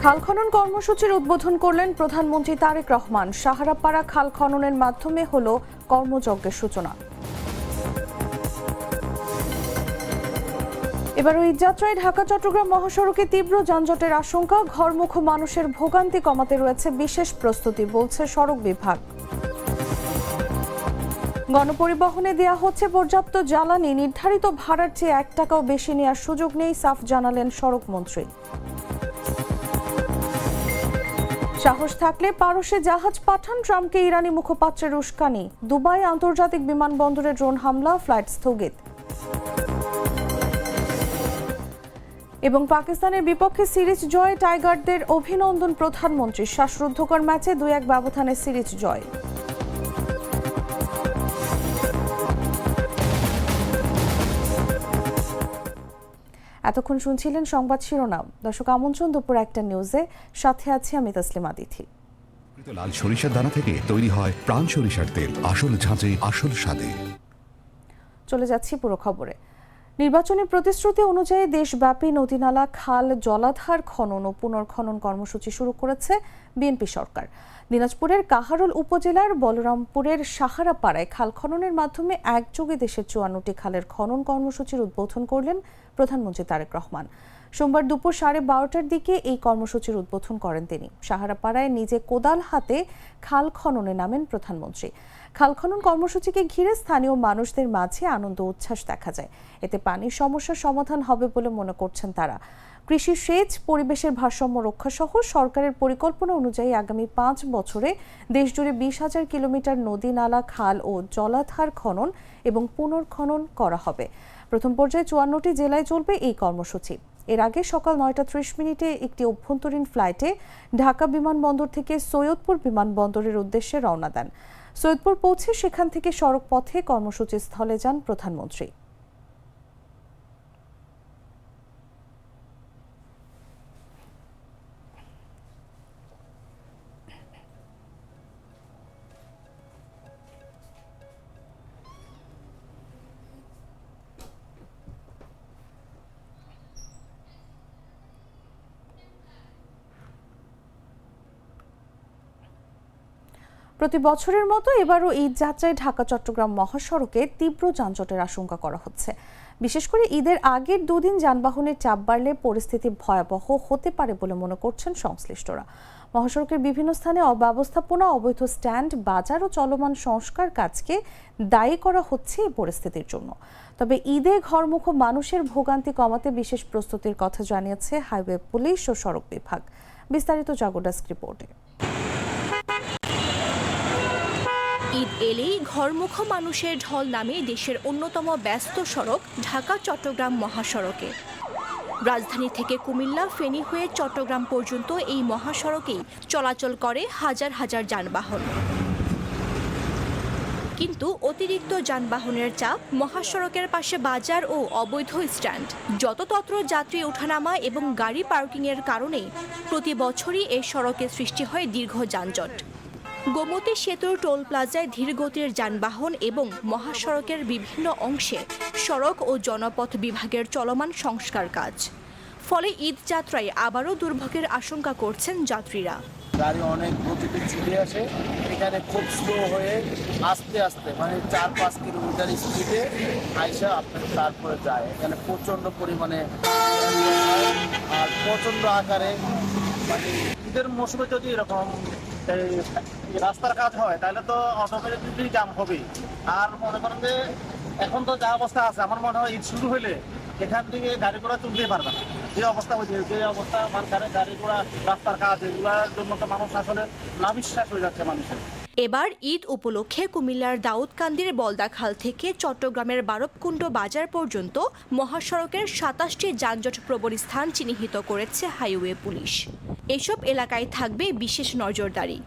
খাল খনন কর্মসূচির উদ্বোধন করলেন প্রধানমন্ত্রী তারেক রহমান। সাহারাপাড়া খাল খননের মাধ্যমে হলো কর্মযজ্ঞের সূচনা। এবার ঈদযাত্রায় ঢাকা চট্টগ্রাম মহাসড়কে তীব্র যানজটের আশঙ্কা। ঘরমুখো মানুষের ভোগান্তি কমাতে রয়েছে বিশেষ প্রস্তুতি, বলছে সড়ক বিভাগ। গণপরিবহনে দেয়া হচ্ছে পর্যাপ্ত জ্বালানি, নির্ধারিত ভাড়ার চেয়ে 1 টাকাও বেশি নেওয়ার সুযোগ নেই, সাফ জানালেন সড়ক মন্ত্রী। সাহস থাকলে পারস্যে জাহাজ পাঠান, ট্রাম্পকে ইরানি মুখপাত্রের উস্কানি। দুবাই আন্তর্জাতিক বিমানবন্দরে ড্রোন হামলা, ফ্লাইট স্থগিত। এবং পাকিস্তানের বিপক্ষে সিরিজ জয়, টাইগারদের অভিনন্দন প্রধানমন্ত্রী। শ্বাসরুদ্ধকর ম্যাচে 2-1 ব্যবধানে সিরিজ জয়। এতক্ষণ শুনছিলেন সংবাদ শিরোনাম। দর্শক, আমন্ত্রণ দুপুর 1টা নিউজে, সাথে আছি আমি তাসলিমা তিথি। লাল সরিষার দানা থেকে তৈরি হয় প্রাণ সরিষার তেল, আসল ঝাঁঝে আসল স্বাদে। চলে যাচ্ছি পুরো খবরে। নির্বাচনী প্রতিশ্রুতি অনুযায়ী দেশব্যাপী নদীনালা, খাল, জলাধার খনন ও পুনর্খনন কর্মসূচি শুরু করেছে বিএনপি সরকার। দিনাজপুরের কাহারোল উপজেলার বলরামপুরের সাহারাপাড়ায় খাল খননের মাধ্যমে একযোগে দেশের 54টি খালের খনন কর্মসূচির উদ্বোধন করলেন প্রধানমন্ত্রী তারেক রহমান। সোমবার দুপুর 12:30টার দিকে এই কর্মসূচির উদ্বোধন করেন তিনি। সাহারাপাড়ায় নিজে কোদাল হাতে খাল খননে নামেন প্রধানমন্ত্রী। খাল খনন কর্মসূচিকে ঘিরে স্থানীয় মানুষদের মাঝে আনন্দ উচ্ছ্বাস দেখা যায়। এতে পানির সমস্যার সমাধান হবে বলে মনে করছেন তারা। কৃষি, সেচ, পরিবেশের ভারসাম্য রক্ষা সহ সরকারের পরিকল্পনা অনুযায়ী আগামী 5 বছরে দেশজুড়ে 20,000 কিলোমিটার নদী, নালা, খাল ও জলাধার খনন এবং পুনর্খনন করা হবে। প্রথম পর্যায়ে 54টি জেলায় চলবে এই কর্মসূচি। এর আগে সকাল 9:30 একটি অভ্যন্তরীণ ফ্লাইটে ঢাকা বিমানবন্দর থেকে সৈয়দপুর বিমানবন্দরের উদ্দেশ্যে রওনা দেন। সৈয়দপুর পৌঁছে সেখান থেকে সড়ক পথে কর্মসূচি স্থলে যান প্রধানমন্ত্রী। প্রতি বছরের মতো এবারও ঈদ যাত্রায় ঢাকা চট্টগ্রাম মহাসড়কে তীব্র যানজটের আশঙ্কা করা হচ্ছে। বিশেষ করে ঈদের আগের 2 দিন যানবাহনের চাপ বাড়লে পরিস্থিতি ভয়াবহ হতে পারে বলে মনে করছেন সংশ্লিষ্টরা। মহাসড়কের বিভিন্ন স্থানে অব্যবস্থাপনা, অবৈধ স্ট্যান্ড, বাজার ও চলমান সংস্কার কাজকে দায়ী করা হচ্ছে এই পরিস্থিতির জন্য। তবে ঈদে ঘরমুখো মানুষের ভোগান্তি কমাতে বিশেষ প্রস্তুতির কথা জানিয়েছে হাইওয়ে পুলিশ ও সড়ক বিভাগ। বিস্তারিত জাগোডেস্ক রিপোর্টে। ঈদ এলেই ঘরমুখো মানুষের ঢল নামে দেশের অন্যতম ব্যস্ত সড়ক ঢাকা চট্টগ্রাম মহাসড়কে। রাজধানী থেকে কুমিল্লা, ফেনী হয়ে চট্টগ্রাম পর্যন্ত এই মহাসড়কেই চলাচল করে হাজার হাজার যানবাহন। কিন্তু অতিরিক্ত যানবাহনের চাপ, মহাসড়কের পাশে বাজার ও অবৈধ স্ট্যান্ড, যততত্র যাত্রী ওঠানামা এবং গাড়ি পার্কিংয়ের কারণে প্রতি বছরই এই সড়কে সৃষ্টি হয় দীর্ঘ যানজট। গোমতী সেতুর টোল প্লাজায় ধীরগতির যানবাহন এবং মহাসড়কের বিভিন্ন অংশে সড়ক ও জনপথ বিভাগের চলমান সংস্কার কাজ। ফলে ঈদ যাত্রায় আবারও দুর্ভোগের আশঙ্কা করছেন যাত্রীরা। গাড়ি অনেক গতিতে চলে আসে, এখানে খুব স্লো হয়ে আস্তে আস্তে মানে 4-5 কিলোমিটার স্পিডে আইসা আপনার তারপরে যায়। এখানে প্রচণ্ড পরিমাণে আর প্রচণ্ড আকারে মানে ঈদের মৌসুমে যদি এরকম রাস্তার কাজ হয় তাহলে তো অটোমেটিকলি জাম হবে। আর মনে করেন যে এখন তো যা অবস্থা আছে, আমার মনে হয় ঈদ শুরু হলে এখান থেকে গাড়ি ঘোড়া চলতেই পারবে না। যে অবস্থা হয়েছে, যে অবস্থা মানে গাড়ি ঘোড়া, রাস্তার কাজ, এগুলোর জন্য তো মানুষ আসলে নাভিশ্বাস হয়ে যাচ্ছে মানুষের। এবার ঈদ উপলক্ষে কুমিল্লার দাউদকান্দির বলদাখাল থেকে চট্টগ্রামের বারবকুণ্ড বাজার পর্যন্ত মহাসড়কের 27টি যানজট প্রবণ স্থান চিহ্নিত করেছে হাইওয়ে পুলিশ। এসব এলাকায় থাকবে বিশেষ নজরদারি।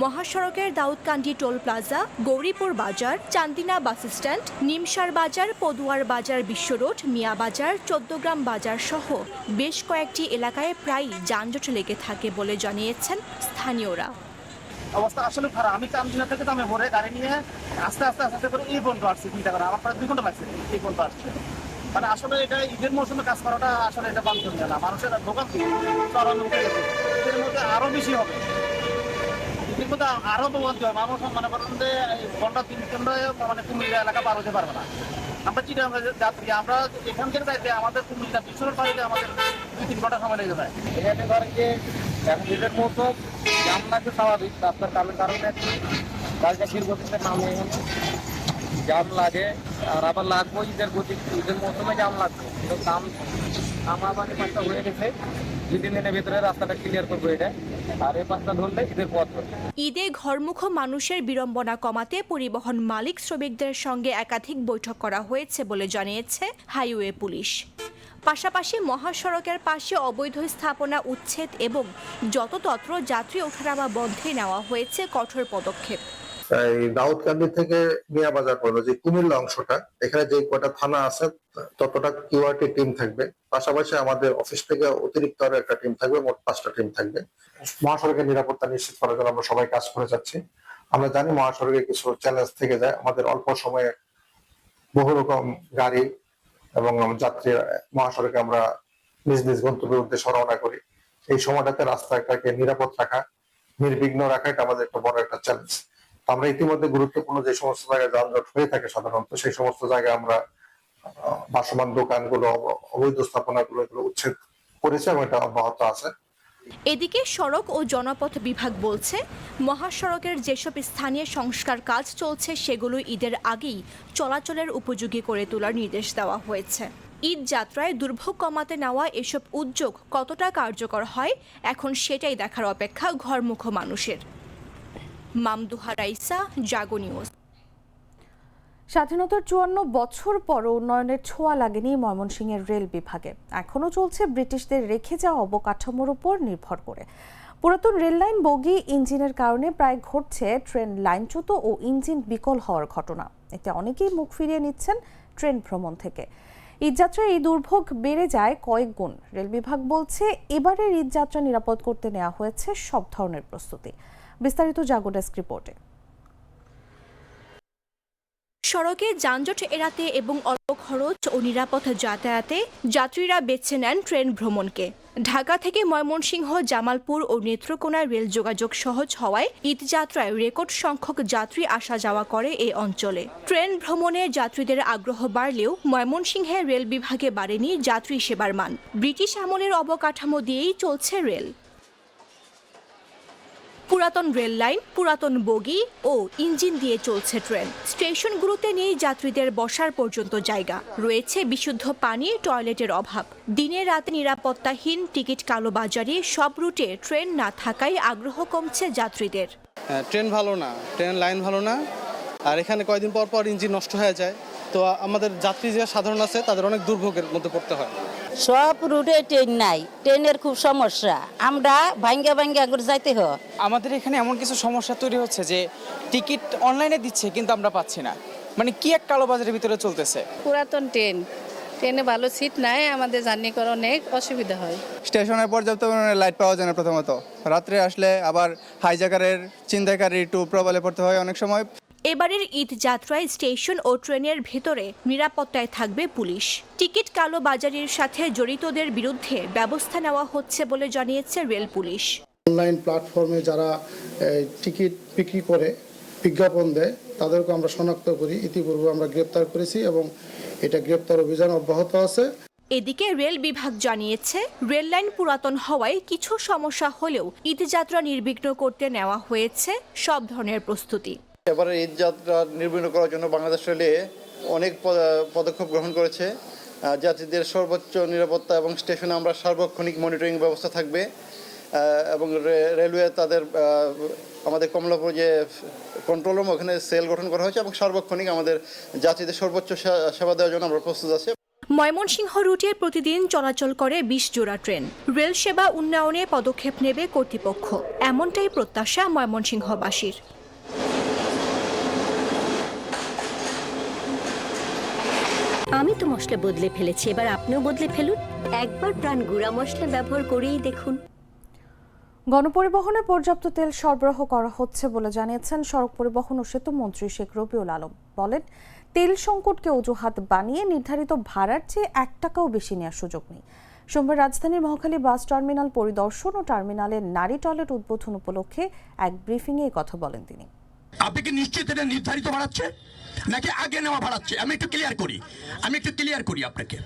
মহাসড়কের দাউদকান্দি টোল প্লাজা, গৌরীপুর বাজার, চান্দিনা বাস স্ট্যান্ড, নিমসার বাজার, পদুয়ার বাজার, বিশ্ব রোড, মিয়া বাজার, 14গ্রাম বাজার সহ বেশ কয়েকটি এলাকায় প্রায়ই যানজট লেগে থাকে বলে জানিয়েছেন স্থানীয়রা। অবস্থা আসলে খারাপ। আমি চান্দিনা থেকে দামে ভরে গাড়ি নিয়ে আস্তে আস্তে আস্তে করে এই পর্যন্ত আসছি। চিন্তা করা আমার প্রায় 2 ঘন্টা লাগছে এই পর্যন্ত আসছে। মানে আসলে এটা ঈদের মৌসুমে কাজ করাটা আসলে এটা বাঞ্ছনীয় না। মানুষের দোকান চড়ানো উঠে গেছে, ঈদের মধ্যে আরো বেশি হবে, ঈদের মধ্যে আরো দোকান হয়। মানুষ মনে করেন যে ঘন্টা 3 মানে কুমিল্লা এলাকা পার হতে পারবে না। আমরা চিটাগাং যাত্রী, আমরা এখান থেকে যাইতে আমাদের কুমিল্লা বিশ্বর পাড়িতে আমাদের 2-3 ঘন্টা সময় লেগে যায়। এখানে ধরেন যে এখন ঈদের মৌসুম জাম লাগবে স্বাভাবিক, রাস্তার কামের কারণে গাড়িটা ধীর গতিতে নামে জাম লাগে, আর আবার লাগবো ঈদের মৌসুমে জাম লাগবে। কিন্তু দাম আমার মানে পাঁচটা হয়ে গেছে, 2-3 দিনের ভিতরে রাস্তাটা ক্লিয়ার করবো এটা, আর এই পাঁচটা ধরলে ঈদের পথ ধরবে। ঈদে ঘরমুখ মানুষের বিড়ম্বনা কমাতে পরিবহন মালিক শ্রমিকদের সঙ্গে একাধিক বৈঠক করা হয়েছে বলে জানিয়েছে হাইওয়ে পুলিশ। পাশাপাশি মহাসড়কের পাশে অবৈধ স্থাপনা উচ্ছেদ এবং যত্রতত্র যাত্রী ওঠানামা বন্ধে নেওয়া হয়েছে কঠোর পদক্ষেপ। এই দাউদকান্দি থেকে মিয়া বাজার পর্যন্ত যে কুমিল্লা অংশটা, এখানে যে কটা থানা আছে ততটা কিউআরটি টিম থাকবে। পাশাপাশি আমাদের অফিস থেকে অতিরিক্ত আরো একটা টিম থাকবে, মোট 5টা টিম থাকবে। মহাসড়কের নিরাপত্তা নিশ্চিত করার জন্য আমরা সবাই কাজ করে যাচ্ছি। আমরা জানি মহাসড়কে কিছু চ্যালেঞ্জ থেকে যায়, আমাদের অল্প সময়ে বহু রকম গাড়ি এবং যাত্রী মহাসড়কে আমরা নিজ নিজ গন্তব্যের উদ্দেশ্যে রওনা করি। এই সময়টাতে রাস্তাটাকে নিরাপদ রাখা, নির্বিঘ্ন রাখা, এটা আমাদের একটা বড় একটা চ্যালেঞ্জ। আমরা ইতিমধ্যে গুরুত্বপূর্ণ যে সমস্ত জায়গায় যানজট হয়ে থাকে সাধারণত, সেই সমস্ত জায়গায় আমরা ভাসমান দোকানগুলো, অবৈধ স্থাপনাগুলো এগুলো উচ্ছেদ করেছি এবং এটা অব্যাহত আছে। এদিকে সড়ক ও জনপথ বিভাগ বলছে, মহাসড়কের যেসব স্থানীয় সংস্কার কাজ চলছে সেগুলো ঈদের আগেই চলাচলের উপযোগী করে তোলার নির্দেশ দেওয়া হয়েছে। ঈদ যাত্রায় দুর্ভোগ কমাতে নেওয়া এসব উদ্যোগ কতটা কার্যকর হয় এখন সেটাই দেখার অপেক্ষা ঘরমুখ মানুষের। মামদুহা রাইসা, জাগো নিউজ। স্বাধীনতার 54 বছর পরও উন্নয়নের ছোঁয়া লাগেনি ময়মনসিংহের রেল বিভাগে। এখনও চলছে ব্রিটিশদের রেখে যাওয়া অবকাঠামোর উপর নির্ভর করে। পুরাতন রেল লাইন বগি ইঞ্জিনের কারণে প্রায় ঘটছে ট্রেন লাইনচ্যুত ও ইঞ্জিন বিকল হওয়ার ঘটনা। এতে অনেকেই মুখ ফিরিয়ে নিচ্ছেন ট্রেন ভ্রমণ থেকে। ঈদযাত্রায় এই দুর্ভোগ বেড়ে যায় কয়েক গুণ। রেল বিভাগ বলছে, এবারের ঈদযাত্রা নিরাপদ করতে নেওয়া হয়েছে সব ধরনের প্রস্তুতি। বিস্তারিত জাগো ডেস্ক রিপোর্টে। সড়কে যানজট এড়াতে এবং অল্প খরচ ও নিরাপদ যাতায়াতে যাত্রীরা বেছে নেন ট্রেন ভ্রমণকে। ঢাকা থেকে ময়মনসিংহ, জামালপুর ও নেত্রকোনায় রেল যোগাযোগ সহজ হওয়ায় ঈদযাত্রায় রেকর্ড সংখ্যক যাত্রী আসা যাওয়া করে এই অঞ্চলে। ট্রেন ভ্রমণে যাত্রীদের আগ্রহ বাড়লেও ময়মনসিংহে রেল বিভাগে বাড়েনি যাত্রী সেবার মান। ব্রিটিশ আমলের অবকাঠামো দিয়েই চলছে রেল। পুরাতন রেল লাইন, পুরাতন বগি ও ইঞ্জিন দিয়ে চলছে ট্রেন। স্টেশনগুলোতে নেই যাত্রীদের বসার পর্যন্ত জায়গা, রয়েছে বিশুদ্ধ পানি, টয়লেটের অভাব। দিনে রাতে নিরাপত্তাহীন, টিকিট কালোবাজারি, সব রুটে ট্রেন না থাকায় আগ্রহ কমছে যাত্রীদের। ট্রেন ভালো না, ট্রেন লাইন ভালো না, আর এখানে কয়েকদিন পর পর ইঞ্জিন নষ্ট হয়ে যায়। তো আমাদের যাত্রী যারা সাধারণ আছে তাদের অনেক দুর্ভোগের মধ্যে পড়তে হয়। সব রুটে ট্রেন নাই, ট্রেনের খুব সমস্যা, আমরা ভাঙ্গা ভাঙ্গা করে যাইতে হয়। আমাদের এখানে এমন কিছু সমস্যা তৈরি হচ্ছে যে টিকিট অনলাইনে দিচ্ছে কিন্তু আমরা পাচ্ছি না, মানে কি এক কালোবাজারের ভিতরে চলতেছে। পুরাতন ট্রেনে ভালো সিট নাই, আমাদের জার্নি করা অনেক অসুবিধা হয়। স্টেশনের পর্যাপ্ত পরিমাণে লাইট পাওয়া যায় না। প্রথমত রাত্রে আসলে আবার হাইজাকারের চিন্তাকারী একটু প্রবলে পড়তে হয় অনেক সময়। এবারের ঈদ যাত্রায় স্টেশন ও ট্রেনের ভেতরে নিরাপত্তায় থাকবে পুলিশ। টিকিট কালোবাজারির সাথে জড়িতদের বিরুদ্ধে ব্যবস্থা নেওয়া হচ্ছে বলে জানিয়েছে রেল পুলিশ। অনলাইন প্ল্যাটফর্মে যারা টিকিট বিক্রি করে, বিজ্ঞাপন দেয়, তাদেরকে আমরা শনাক্ত করি। ইতিপূর্বে আমরা গ্রেপ্তার করেছি এবং এটা গ্রেপ্তার অভিযান অব্যাহত আছে। এদিকে রেল বিভাগ জানিয়েছে, রেল লাইন পুরাতন হওয়ায় কিছু সমস্যা হলেও ঈদযাত্রা নির্বিঘ্ন করতে নেওয়া হয়েছে সব ধরনের প্রস্তুতি। এবারে ঈদযাত্রা নির্বিঘ্ন করার জন্য বাংলাদেশ রেলে অনেক পদক্ষেপ গ্রহণ করেছে। যাত্রীদের সর্বোচ্চ নিরাপত্তা এবং স্টেশনে আমরা সার্বক্ষণিক মনিটরিং ব্যবস্থা থাকবে এবং রেলওয়ে তাদের আমাদের কমলাপুর যে কন্ট্রোল রুম, ওখানে সেল গঠন করা হয়েছে এবং সার্বক্ষণিক আমাদের যাত্রীদের সর্বোচ্চ সেবা দেওয়ার জন্য আমরা প্রস্তুত আছি। ময়মনসিংহ রুটে প্রতিদিন চলাচল করে 20 জোড়া ট্রেন। রেল সেবা উন্নয়নে পদক্ষেপ নেবে কর্তৃপক্ষ, এমনটাই প্রত্যাশা ময়মনসিংহবাসীর। আমি তো মশলা বদলে ফেলেছি, এবার আপনিও বদলে ফেলুন। একবার প্রাণ গুঁড়া মশলা ব্যবহার করেই দেখুন। গণপরিবহনে পর্যাপ্ত তেল সরবরাহ করা হচ্ছে বলে জানিয়েছেন সড়ক পরিবহন ও সেতু মন্ত্রী শেখ রবিউল আলম। বলেন, তেল সংকটকে অজুহাত বানিয়ে নির্ধারিত ভাড়ার চেয়ে 1 টাকাও বেশি নেওয়ার সুযোগ নেই। সোমবার রাজধানীর মহাখালী বাস টার্মিনাল পরিদর্শন ও টার্মিনালের নারী টয়লেট উদ্বোধন উপলক্ষে এক ব্রিফিংয়ে এই কথা বলেন তিনি। আপনি কি নিশ্চিত এটা নির্ধারিত বাড়াচ্ছে নাকি আগে নেওয়া বাড়াচ্ছে? আমি একটু ক্লিয়ার করি আপনাকে।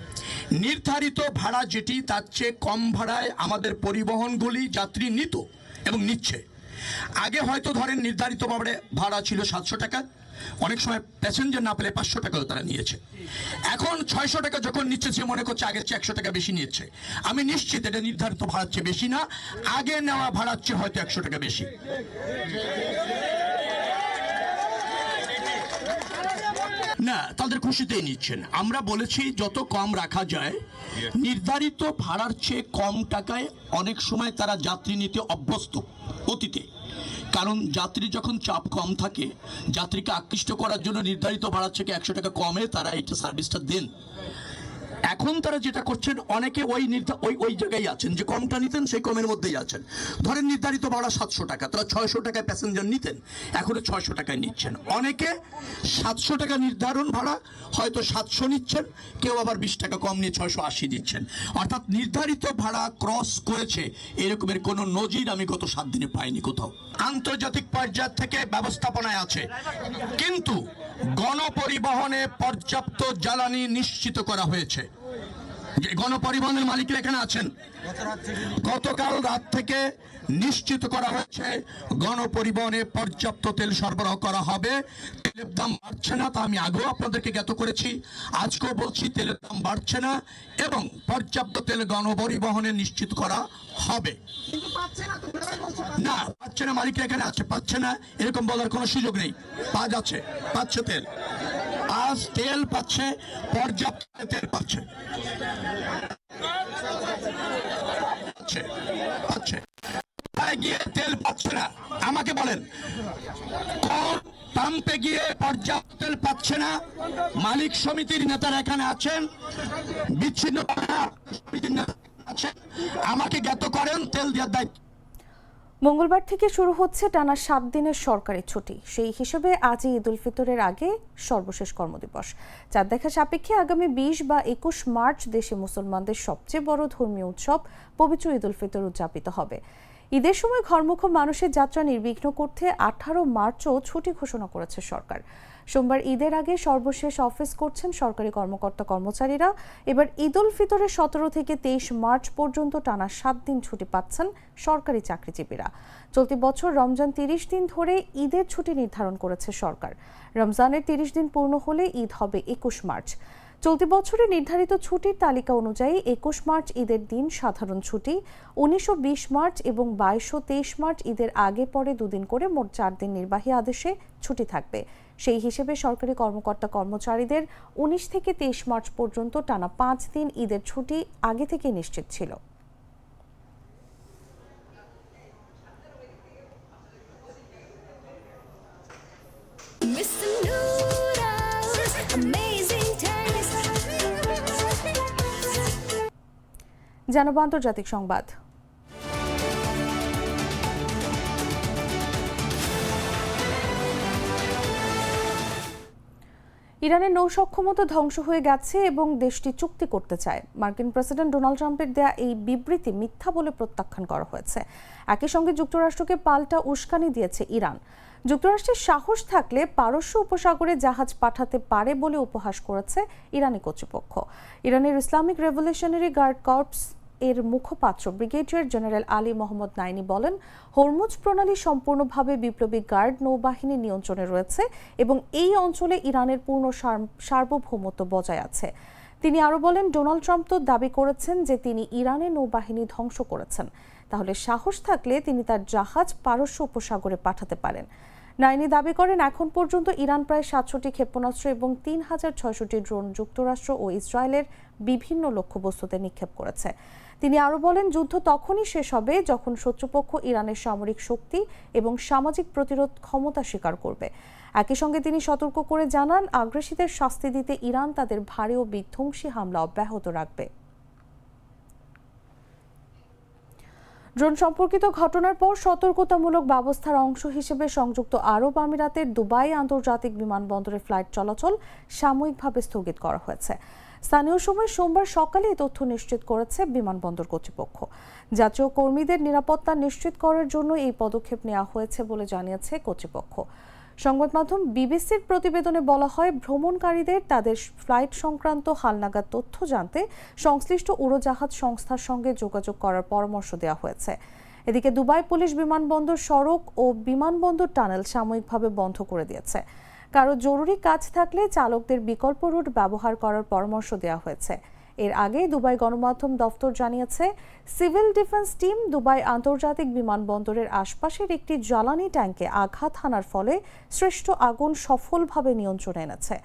নির্ধারিত ভাড়া যেটি তার চেয়ে কম ভাড়ায় আমাদের পরিবহনগুলি যাত্রী নিত এবং নিচ্ছে। আগে হয়তো ধরেন নির্ধারিত ভাড়া ছিল 700 টাকা, অনেক সময় প্যাসেঞ্জার না পেলে 500 টাকাও তারা নিয়েছে। এখন 600 টাকা যখন নিচ্ছে সে মনে করছে আগের চেয়ে 100 টাকা বেশি নিচ্ছে। আমি নিশ্চিত এটা নির্ধারিত ভাড়ার চেয়ে বেশি না, আগে নেওয়া ভাড়ার চেয়ে হয়তো 100 টাকা বেশি। না, তাদের খুশিতেই নিচ্ছেন। আমরা বলেছি যত কম রাখা যায়, নির্ধারিত ভাড়ার চেয়ে কম টাকায় অনেক সময় তারা যাত্রী নিতে অভ্যস্ত অতীতে। কারণ যাত্রী যখন চাপ কম থাকে, যাত্রীকে আকৃষ্ট করার জন্য নির্ধারিত ভাড়ার থেকে 100 টাকা কমে তারা এটা সার্ভিসটা দেন। এখন তারা যেটা করছেন, অনেকে ওই জায়গায় আছেন যে কমটা নিতেন সেই কমের মধ্যেই আছেন। ধরেন নির্ধারিত ভাড়া 700 টাকা, তারা 600 টাকায় প্যাসেঞ্জার নিতেন, এখন 600 টাকায় নিচ্ছেন। অনেকে 700 টাকা নির্ধারণ ভাড়া হয়তো 700 নিচ্ছেন, কেউ আবার 20 টাকা কম নিয়ে 680 দিচ্ছেন। অর্থাৎ নির্ধারিত ভাড়া ক্রস করেছে এরকমের কোনো নজির আমি গত 7 দিনে পাইনি কোথাও। আন্তর্জাতিক পর্যায় থেকে ব্যবস্থাপনায় আছে, কিন্তু গণপরিবহনে পর্যাপ্ত জ্বালানি নিশ্চিত করা হয়েছে। যে গণপরিবহনের মালিকরা এখানে আছেন, গতকাল রাত থেকে নিশ্চিত করা হয়েছে গণপরিবহনে পর্যাপ্ত তেল সরবরাহ করা হবে। তেলের দাম বাড়ছে না, তা আমি আগেও আপনাদেরকে জ্ঞাত করেছি, আজকেও বলছি তেলের দাম বাড়ছে না এবং পর্যাপ্ত তেল গণপরিবহনে নিশ্চিত করা হবে। না পাচ্ছে না, মালিকরা এখানে আছে, পাচ্ছে না এরকম বলার কোনো সুযোগ নেই। পাচ্ছে তেল, আজ তেল পাচ্ছে, পর্যাপ্ত তেল পাচ্ছে। গিয়ে তেল পাচ্ছে না, আমাকে বলেন কোন পাম্পে গিয়ে পর্যাপ্ত তেল পাচ্ছে না? মালিক সমিতির নেতারা এখানে আছেন, বিচ্ছিন্ন সমিতির নেতা আছেন, আমাকে জ্ঞাত করেন তেল দেওয়ার দায়িত্ব। মঙ্গলবার থেকে শুরু হচ্ছে টানা 7 দিনের সরকারি ছুটি। সেই হিসেবে আজই ঈদ উল ফিতরের আগে সর্বশেষ কর্মদিবস। চাঁদ দেখা সাপেক্ষে আগামী 20 বা 21 মার্চ দেশে মুসলমানদের সবচেয়ে বড় ধর্মীয় উৎসব পবিত্র ঈদ উল ফিতর উদযাপিত হবে। ঈদের সময় ঘরমুখো মানুষের যাত্রা নির্বিঘ্ন করতে 18 মার্চও ছুটি ঘোষণা করেছে সরকার। সোমবার ঈদের আগে সর্বশেষ অফিস করছেন সরকারি কর্মকর্তা কর্মচারীরা। এবার ঈদ উল ফিতরের 17 থেকে 23 মার্চ পর্যন্ত টানা 7 দিন ছুটি পাচ্ছেন সরকারি চাকরিজীবীরা। চলতি বছর রমজান 30 দিন ধরে ঈদের ছুটি নির্ধারণ করেছে সরকার। রমজানের 30 দিন পূর্ণ হলে ঈদ হবে 21 মার্চ। চলতি বছরে নির্ধারিত ছুটির তালিকা অনুযায়ী 21 মার্চ ঈদের দিন সাধারণ ছুটি, 19 ও 20 মার্চ এবং 22 ও 23 মার্চ ঈদের আগে পরে 2 দিন করে মোট 4 দিন নির্বাহী আদেশে ছুটি থাকবে। সেই হিসেবে সরকারি কর্মকর্তা কর্মচারীদের 19 থেকে 23 মার্চ পর্যন্ত টানা 5 দিন ঈদের ছুটি আগে থেকে নিশ্চিত ছিল। জানাবো আন্তর্জাতিক সংবাদ। ইরানের নৌ সক্ষমতা ধ্বংস হয়ে গেছে এবং দেশটি চুক্তি করতে চায়। মার্কিন প্রেসিডেন্ট ডোনাল্ড ট্রাম্পের দেয়া এই বিবৃতি মিথ্যা বলে প্রত্যাখ্যান করা হয়েছে। একই সঙ্গে যুক্তরাষ্ট্রকে পাল্টা উস্কানি দিয়েছে ইরান। যুক্তরাষ্ট্রের সাহস থাকলে পারস্য উপসাগরে জাহাজ পাঠাতে পারে বলে উপহাস করেছে ইরানি কর্তৃপক্ষ। ইরানের ইসলামিক রেভলিউশনারি গার্ড কর্পস এর মুখপাত্র ব্রিগেডিয়ার জেনারেল আলী মোহাম্মদ নাইনি বলেন, হরমুজ প্রণালী সম্পূর্ণভাবে বিপ্লবী গার্ড নৌবাহিনীর নিয়ন্ত্রণে রয়েছে এবং এই অঞ্চলে ইরানের পূর্ণ সার্বভৌমত্ব বজায় আছে। তিনি আরও বলেন, ডোনাল্ড ট্রাম্প তো দাবি করেছেন যে তিনি ইরানের নৌবাহিনী ধ্বংস করেছেন, তাহলে সাহস থাকলে তিনি তার জাহাজ পারস্য উপসাগরে পাঠাতে পারেন। নাইনি দাবি করেন, এখন পর্যন্ত ইরান প্রায় 700টি ক্ষেপণাস্ত্র এবং 3600টি ড্রোন যুক্তরাষ্ট্র ও ইসরায়েলের বিভিন্ন লক্ষ্যবস্তুতে নিক্ষেপ করেছে। তিনি আরও বলেন, যুদ্ধ তখনই শেষ হবে যখন শত্রুপক্ষ ইরানের সামরিক শক্তি এবং সামাজিক প্রতিরোধ ক্ষমতা স্বীকার করবে। একই সঙ্গে তিনি সতর্ক করে জানান, আগ্রাসীদের শাস্তি দিতে ইরান তাদের ভারী ও বিধ্বংসী হামলা অব্যাহত রাখবে। ড্রোন সম্পর্কিত ঘটনার পর সতর্কতামূলক ব্যবস্থার অংশ হিসেবে সংযুক্ত আরব আমিরাতের দুবাই আন্তর্জাতিক বিমানবন্দরে ফ্লাইট চলাচল সাময়িকভাবে স্থগিত করা হয়েছে। স্থানীয় সময় সোমবার সকালে এই তথ্য নিশ্চিত করেছে বিমানবন্দর কর্তৃপক্ষ। যাত্রী ও কর্মীদের নিরাপত্তা নিশ্চিত করার জন্য এই পদক্ষেপ নেওয়া হয়েছে বলে জানিয়েছে কর্তৃপক্ষ। সংবাদ মাধ্যম বিবিসির প্রতিবেদনে বলা হয়, ভ্রমণকারীদের তাদের ফ্লাইট সংক্রান্ত হালনাগাদ তথ্য জানতে সংশ্লিষ্ট উড়োজাহাজ সংস্থার সঙ্গে যোগাযোগ করার পরামর্শ দেওয়া হয়েছে। এদিকে দুবাই পুলিশ বিমানবন্দর সড়ক ও বিমানবন্দর টানেল সাময়িকভাবে বন্ধ করে দিয়েছে। কারো জরুরি কাজ থাকলে চালকদের বিকল্প রুট ব্যবহার করার পরামর্শ দেওয়া হয়েছে। এর আগে দুবাই গণমাধ্যম দফতর জানিয়েছে, সিভিল ডিফেন্স টিম দুবাই আন্তর্জাতিক বিমানবন্দরের আশপাশের একটি জ্বালানি ট্যাঙ্কে আঘাত হানার ফলে সৃষ্ট আগুন সফলভাবে নিয়ন্ত্রণে এনেছে।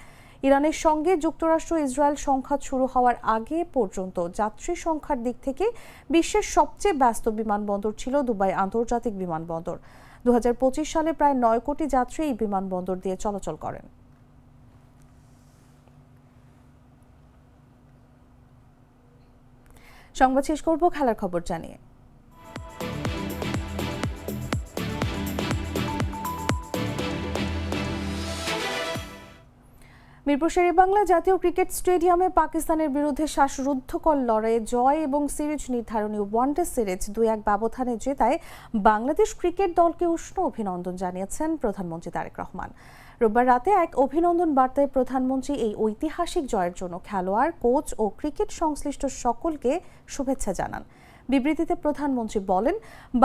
ইরানের সঙ্গে যুক্তরাষ্ট্র ইসরায়েল সংঘাত শুরু হওয়ার আগে পর্যন্ত যাত্রী সংখ্যার দিক থেকে বিশ্বের সবচেয়ে ব্যস্ত বিমানবন্দর ছিল দুবাই আন্তর্জাতিক বিমানবন্দর। 2025 সালে প্রায় 9 কোটি যাত্রী এই বিমানবন্দর দিয়ে চলাচল করেন। সংবাদ শেষ করব খেলার খবর জানিয়ে। মিরপুর শেরেবাংলা জাতীয় ক্রিকেট স্টেডিয়ামে পাকিস্তানের বিরুদ্ধে শ্বাসরুদ্ধকর লড়াইয়ে জয় এবং সিরিজ নির্ধারণী ওয়ানডে সিরিজ 2-1 ব্যবধানে জেতায় বাংলাদেশ ক্রিকেট দলকে উষ্ণ অভিনন্দন জানিয়েছেন প্রধানমন্ত্রী তারেক রহমান। রোববার রাতে এক অভিনন্দন বার্তায় প্রধানমন্ত্রী এই ঐতিহাসিক জয়ের জন্য খেলোয়াড়, কোচ ও ক্রিকেট সংশ্লিষ্ট সকলকে শুভেচ্ছা জানান। বিবৃতিতে প্রধানমন্ত্রী বলেন,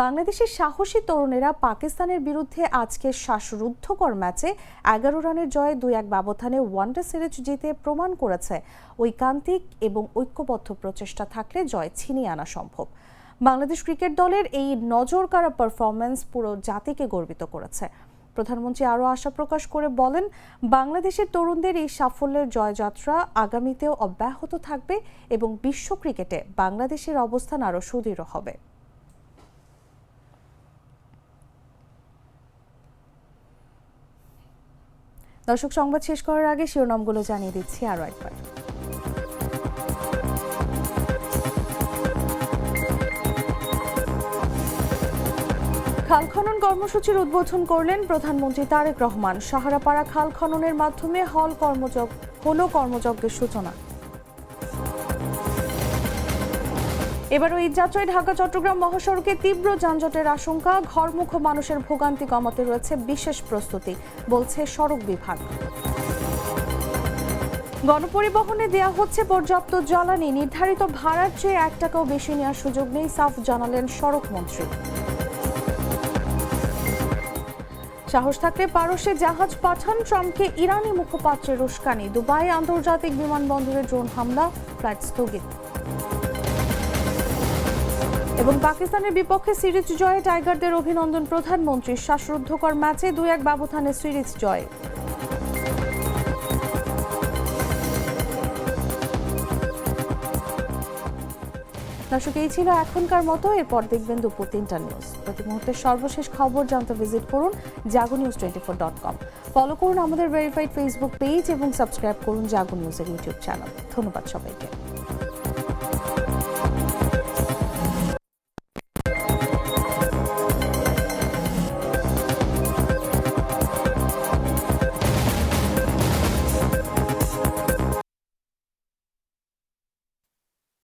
বাংলাদেশের সাহসী তরুণেরা পাকিস্তানের বিরুদ্ধে আজকের শ্বাসরুদ্ধকর ম্যাচে 11 রানের জয়ে 2-1 ব্যবধানে ওয়ানডে সিরিজ জিতে প্রমাণ করেছে ঐকান্তিক এবং ঐক্যবদ্ধ প্রচেষ্টা থাকলে জয় ছিনিয়ে আনা সম্ভব। বাংলাদেশ ক্রিকেট দলের এই নজরকাড়া পারফরম্যান্স পুরো জাতিকে গর্বিত করেছে। প্রধানমন্ত্রী আরও আশা প্রকাশ করে বলেন, বাংলাদেশের তরুণদের এই সাফল্যের জয়যাত্রা আগামীতেও অব্যাহত থাকবে এবং বিশ্ব ক্রিকেটে বাংলাদেশের অবস্থান আরও সুদৃঢ় হবে। দর্শক, সংবাদ শেষ করার আগে শিরোনামগুলো জানিয়ে দিচ্ছি আরও একবার। খাল খনন কর্মসূচির উদ্বোধন করলেন প্রধানমন্ত্রী তারেক রহমান। সাহারাপাড়া খাল খননের মাধ্যমে কর্মযজ্ঞের সূচনা। এবারও ঈদযাত্রায় ঢাকা চট্টগ্রাম মহাসড়কে তীব্র যানজটের আশঙ্কা। ঘরমুখ মানুষের ভোগান্তি কমাতে রয়েছে বিশেষ প্রস্তুতি, বলছে সড়ক বিভাগ। গণপরিবহনে দেয়া হচ্ছে পর্যাপ্ত জ্বালানি, নির্ধারিত ভাড়ার চেয়ে 1 টাকাও বেশি নেওয়ার সুযোগ নেই, সাফ জানালেন সড়ক মন্ত্রী। সাহস থাকলে পারস্যে জাহাজ পাঠান, ট্রাম্পকে ইরানি মুখপাত্রের উস্কানি। দুবাই আন্তর্জাতিক বিমানবন্দরে ড্রোন হামলা, ফ্লাইট স্থগিত। এবং পাকিস্তানের বিপক্ষে সিরিজ জয়ে টাইগারদের অভিনন্দন প্রধানমন্ত্রীর। শ্বাসরুদ্ধকর ম্যাচে 2-1 ব্যবধানে সিরিজ জয়। দর্শক, এই ছিল এখনকার মতো। এরপর দেখবেন দুপুর 3টা নিউজ। প্রতি মুহূর্তের সর্বশেষ খবর জানতে ভিজিট করুন jagonews24.com। ফলো করুন আমাদের ভেরিফাইড ফেসবুক পেজ এবং সাবস্ক্রাইব করুন জাগো নিউজের ইউটিউব চ্যানেল। ধন্যবাদ সবাইকে।